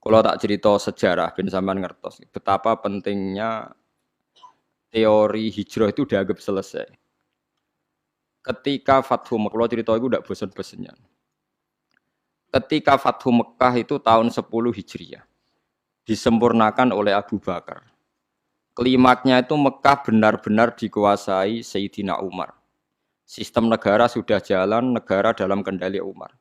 Kalau tak cerita sejarah, ben sampean ngertos betapa pentingnya teori hijrah itu dianggap selesai. Ketika Fathu Mekah, kalau cerita itu tidak bosan-bosannya. Ketika Fathu Mekah itu tahun 10 Hijriah, disempurnakan oleh Abu Bakar. Klimaknya itu Mekah benar-benar dikuasai Sayyidina Umar. Sistem negara sudah jalan, negara dalam kendali Umar.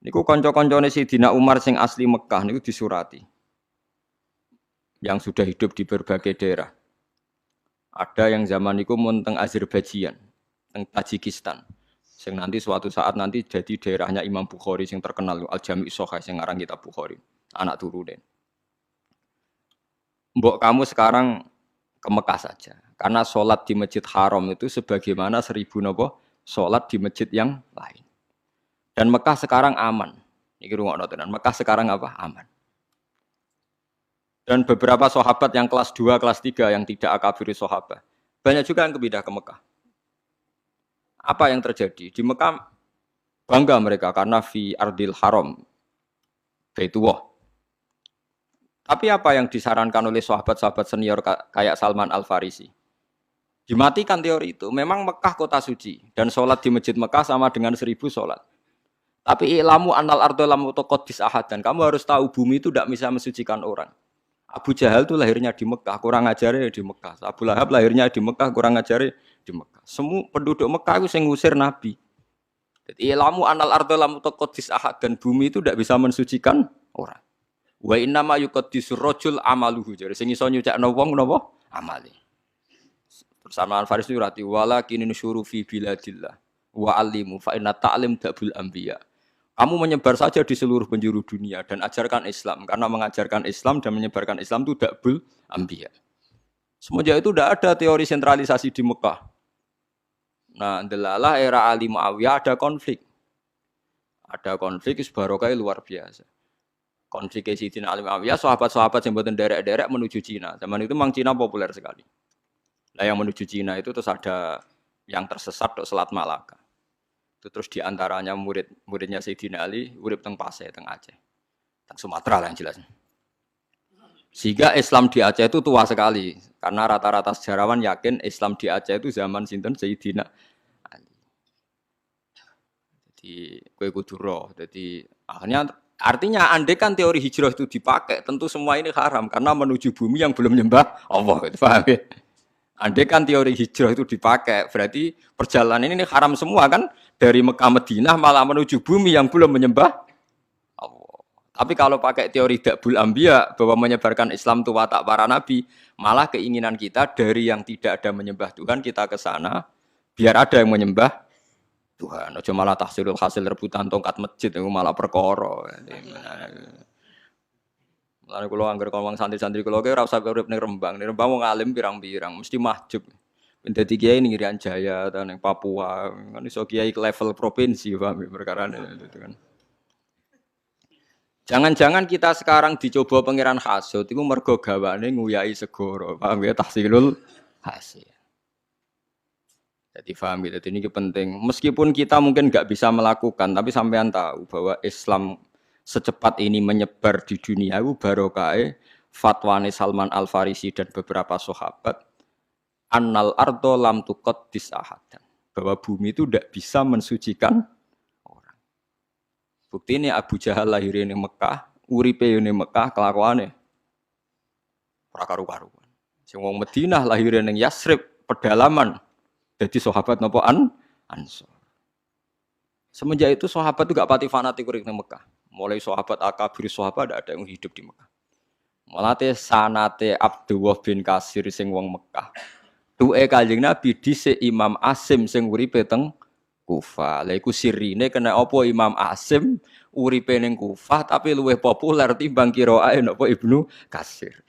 Niku konco-koncone Sayyidina Umar sing asli Mekah niku disurati. Yang sudah hidup di berbagai daerah. Ada yang zaman itu teng Azerbaijan, teng Tajikistan. Sing nanti suatu saat nanti jadi daerahnya Imam Bukhari yang terkenal Al-Jami' Shahih sing aran kitab Bukhari, anak turunin. Mbok kamu sekarang ke Mekah saja. Karena sholat di Masjid Haram itu sebagaimana 1000 nopo sholat di masjid yang lain. Dan Mekah sekarang aman. Iki rungokno tenan. Mekah sekarang apa? Aman. Dan beberapa sahabat yang kelas 2, kelas 3 yang tidak akabiri sahabat. Banyak juga yang pindah ke Mekah. Apa yang terjadi? Di Mekah bangga mereka karena fi ardil haram. Baitullah. Tapi apa yang disarankan oleh sahabat-sahabat senior kayak Salman Al-Farisi? Dimatikan teori itu. Memang Mekah kota suci. Dan sholat di masjid Mekah sama dengan 1000 sholat. Tapi ilamu annal ardo lam utaqaddis ahadan. Kamu harus tahu bumi itu tidak bisa mensucikan orang. Abu Jahal itu lahirnya di Mekah, kurang ajarnya di Mekah. Abu Lahab lahirnya di Mekah, kurang ajarnya di Mekah. Semua penduduk Mekah itu yang ngusir Nabi. Jadi ilamu annal ardo lam utaqaddis ahadan. Bumi itu tidak bisa mensucikan orang. Wa inna ma yuqaddisur rajul amaluhu. Jadi sing iso nyucikno wong napa? Amale. Bersama Al-Farisi rati walakin nusyuru fi biladillah wa alimu fa inna ta'lim dabul anbiya. Kamu menyebar saja di seluruh penjuru dunia dan ajarkan Islam karena mengajarkan Islam dan menyebarkan Islam itu dabul anbiya. Semenjak itu tidak ada teori sentralisasi di Mekah. Nah, delalah era Ali Muawiyah ada konflik. Ada konflik barokah luar biasa. Konflik Sayyidina Ali Muawiyah, sahabat-sahabat yang mboten derek-derek menuju Cina. Zaman itu memang Cina populer sekali. Nah, yang menuju Cina itu terus ada yang tersesat ke Selat Malaka. Itu terus diantaranya muridnya Sayyidina Ali, urip teng Pasai, teng Aceh. Teng Sumatera lah yang jelas. Sehingga Islam di Aceh itu tua sekali. Karena rata-rata sejarawan yakin Islam di Aceh itu zaman sinten Sayyidina Ali. Jadi kowe kudu roh. Jadi akhirnya artinya andai kan teori hijrah itu dipakai, tentu semua ini haram karena menuju bumi yang belum menyembah Allah. Itu paham ya? Andai kan teori hijrah itu dipakai, berarti perjalanan ini haram semua kan? Dari Mekah Madinah malah menuju bumi yang belum menyembah Allah. Tapi kalau pakai teori Dabul Anbiya bahwa menyebarkan Islam itu watak para nabi, malah keinginan kita dari yang tidak ada menyembah Tuhan kita ke sana biar ada yang menyembah Tuhan. Ojo malah tahsilul hasil rebutan tongkat masjid itu malah perkara. Lalu kalau anggar ngomong santri-santri kalau ora usah urip ning Rembang. Ning Rembang wong alim pirang-pirang mesti mahjub. Dadi kiai ning Irian Jaya atau ning Papua, kan iso kiai level provinsi paham perkara itu kan. Jangan-jangan kita sekarang dicoba pangeran hasud itu mergo gawane nguyai segoro. Paham ya tahsilul hasil. Jadi paham gitu, ini penting. Meskipun kita mungkin nggak bisa melakukan, tapi sampean tahu bahwa Islam secepat ini menyebar di dunia itu barokah fatwane Salman Al Farisi dan beberapa sahabat. Annal ardo lam tuqaddis ahadan. Bahwa bumi itu tidak bisa mensucikan orang. Bukti ini Abu Jahal lahir di Mekah, uripe di Mekah kelakuane ora karu-karuan. Sing wong Madinah lahir ning Yasrib, pedalaman. Jadi sahabat napa Ansor. Semenjak itu sahabat itu gak pati fanatik urip ning Mekah. Mulai sahabat akabir sahabat ada yang hidup di Mekah. Mulate sanate Abdullah bin Kasir sing wong Mekah. Duwe Kanjeng Nabi dhisik Imam Asim sing uripe teng Kufah. Lha iku sirine kena apa Imam Asim uripe ning Kufah tapi luwih populer timbang qiraae napa Ibnu Kasir.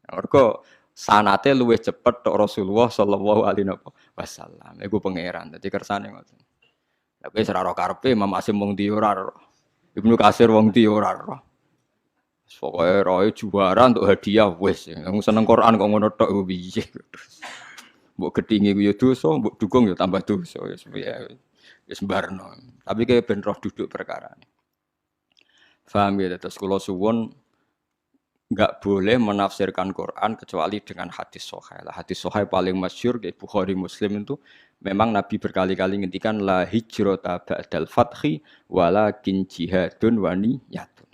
Mergo sanate luwih cepet tok Rasulullah sallallahu alaihi wasallam. Iku pangeran. Dadi kersane ngoten. Lah kowe ora karepe Imam Asim wong ndi ora ora. Ibnu Kasir wong ndi ora ora. Pokoke roe juara untuk hadiah wis. Wong seneng Quran kok ngono tok piye. Mbok gedhinge ku ya dosa, mbok dukung ya tambah dosa ya sembarno. Tapi kayak ben roh duduk perkara. Paham ya terus kula suwun Enggak boleh menafsirkan Quran kecuali dengan hadis sahih. Hadis sahih paling masyhur di Bukhari Muslim itu memang Nabi berkali-kali ngendikan la hijrata ba'dal fathi walakin jihadun wa niyatun.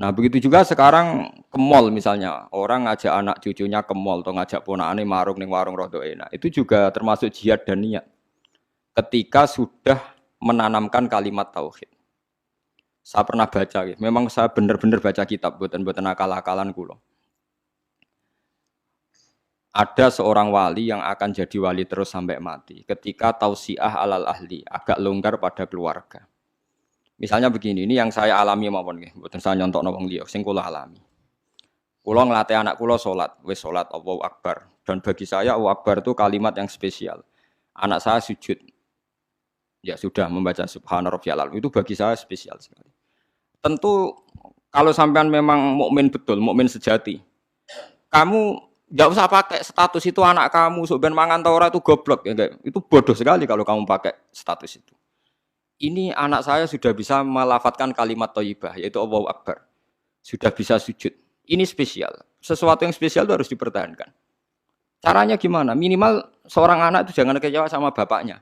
Nah, begitu juga sekarang ke mall misalnya, orang ngajak anak cucunya ke mall atau ngajak ponakane marung ning warung rodo enak. Itu juga termasuk jihad dan niat. Ketika sudah menanamkan kalimat tauhid. Saya pernah baca, memang saya benar-benar baca kitab, buatan akal-akalan kulo. Ada seorang wali yang akan jadi wali terus sampai mati. Ketika tausiah alal ahli, agak longgar pada keluarga. Misalnya begini, ini yang saya alami mawon nggih, mboten saya nyontokno wong liya, sing kula alami. Kula nglatih anak kula salat, wis salat Allahu Akbar. Dan bagi saya Allahu Akbar itu kalimat yang spesial. Anak saya sujud. Ya sudah membaca subhana rabbiyal a'la. Itu bagi saya spesial sekali. Tentu kalau sampean memang mukmin betul, mukmin sejati, kamu nggak usah pakai status itu anak kamu, sebenarnya mangan tau ora itu goblok ya, enggak. Itu bodoh sekali kalau kamu pakai status itu. Ini anak saya sudah bisa melafadzkan kalimat thayyibah, yaitu Allahu Akbar. Sudah bisa sujud. Ini spesial. Sesuatu yang spesial itu harus dipertahankan. Caranya gimana? Minimal seorang anak itu jangan kecewa sama bapaknya.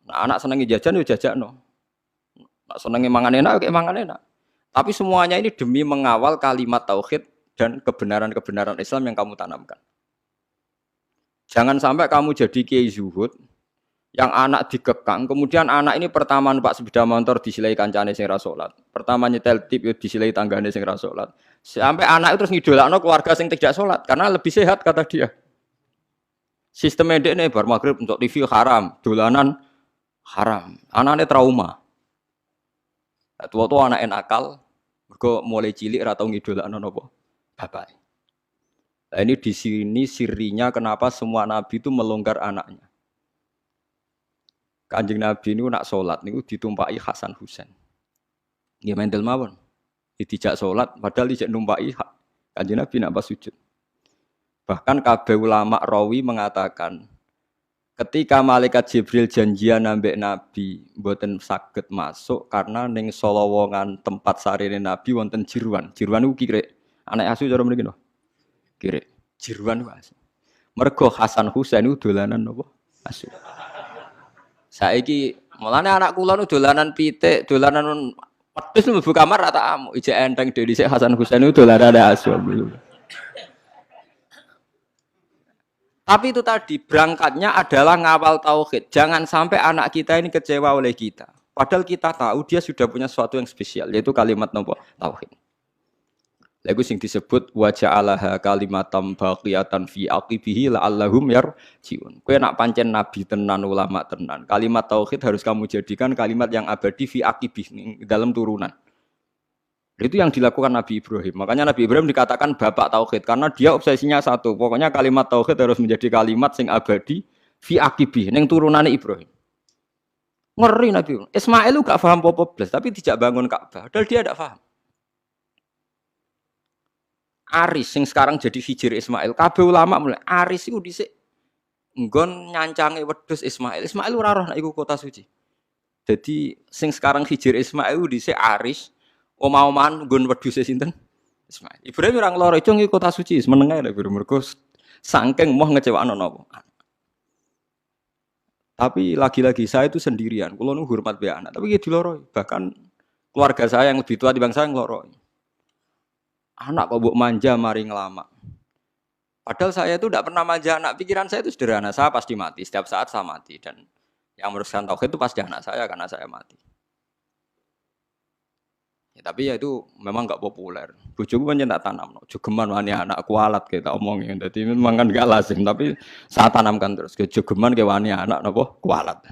Nah, anak senangi jajan ya jajan. Nak senengi mangan enak, kayak mangan enak. Tapi semuanya ini demi mengawal kalimat tauhid dan kebenaran-kebenaran Islam yang kamu tanamkan. Jangan sampai kamu jadi kiai zuhud yang anak dikekang, kemudian anak ini pertama numpak sepeda motor disilai kancane sing ra salat. Pertama nyetel tip disilai tanggane sing ra salat. Sampai anak itu terus ngidolakno keluarga sing tidak salat karena lebih sehat kata dia. Sistem ndekne bar magrib untuk TV haram, dolanan haram. Anaknya trauma. Tua-tua anak nakal, mergo mulai cilik ora tau ngidolakno napa bapak. Nah, ini di sini sirinya kenapa semua nabi itu melonggar anaknya. Kanjeng Nabi niku nak salat niku ditumpaki Hasan Husain. Nggih mendel mawon. Dijak salat padahal dijak numpaki Kanjeng Nabi nak pas sujud. Bahkan kabeh ulama rawi mengatakan ketika malaikat Jibril janjian ambek Nabi mboten saged masuk karena ning solowongan tempat sarine Nabi wonten jiruan. Jiruan niku kirek. Anak asu cara mriki lho. Kirek. Jiruan niku asu. Mergo Hasan Husain niku dolanan napa? Asu. Saiki mulane anak kula niku dolanan pitik, dolanan wedhus mlebu kamar ra tak amuk. Ijek enteng dhewe dhisik Hasan Husain niku dolanan asu. Tapi itu tadi, berangkatnya adalah ngawal tauhid. Jangan sampai anak kita ini kecewa oleh kita. Padahal kita tahu dia sudah punya sesuatu yang spesial, yaitu kalimat nopo tauhid. Lagu sing disebut wa ja'alaha kalimatam baqiyatan fi aqibihi la'allahum yarji'un. Kowe nak pancen nabi tenan, ulama tenan. Kalimat tauhid harus kamu jadikan kalimat yang abadi fi aqibih dalam turunan. Itu yang dilakukan Nabi Ibrahim. Makanya Nabi Ibrahim dikatakan bapak tauhid karena dia obsesinya satu. Pokoknya kalimat tauhid harus menjadi kalimat sing abadi fi aqibi ning turunane Ibrahim. Ngeri Nabi Ibrahim. Ismail gak paham apa-apa blas, tapi tidak bangun Ka'bah. Padahal dia tidak paham. Aris sing sekarang jadi hijir Ismail. Kabeh ulama mulai Aris iku dhisik nggon nyancange wedhus Ismail. Ismail ora roh nek iku kota suci. Jadi sing sekarang hijir Ismail dhisik Aris. Omah-omahan nggon wedhuse sinten? Ismail. Ibrahim ora ngloro cung iki kota suci, meneng ae lek mergo saking moh ngecewakno napa. Tapi lagi-lagi saya itu sendirian. Kulo nu hormat be anak, tapi iki diloroi. Bahkan keluarga saya yang lebih tua dibanding saya ngloroi. Anak kok mbok manja mari ngelama. Padahal saya itu tidak pernah manja anak. Pikiran saya itu sederhana. Saya pasti mati. Setiap saat saya mati. Dan yang meneruskan tauhid itu pasti anak saya karena saya mati. Ya, tapi ya itu memang enggak populer. Bojoku pancen tak tanam, jogeman wani anak kualat kita omongin. Dadi memang kan enggak lazim, tapi saya tanamkan terus. Jogeman ke wani anak napa kualat.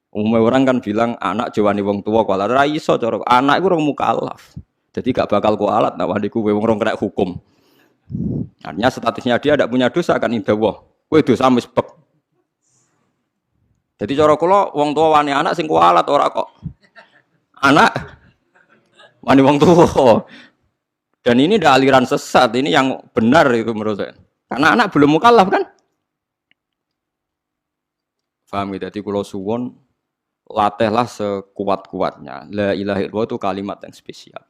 Umumnya orang kan bilang anak jawani wong tua kualat. Ra iso cara anak iku urung mukallaf. Jadi gak bakal kualat nek wani kuwe wong rong kena hukum. Artinya statusnya dia tidak punya dosa kan indah wah. Kowe dosa wis beb. Jadi cara kula wong tua wani anak sing kualat ora kok. Anak wani wong tua. Dan ini ada aliran sesat, ini yang benar itu menurut saya. Karena anak belum mukallaf kan? Paham ya? Jadi kalau suwon latihlah sekuat-kuatnya. La ilaha illallah itu kalimat yang spesial.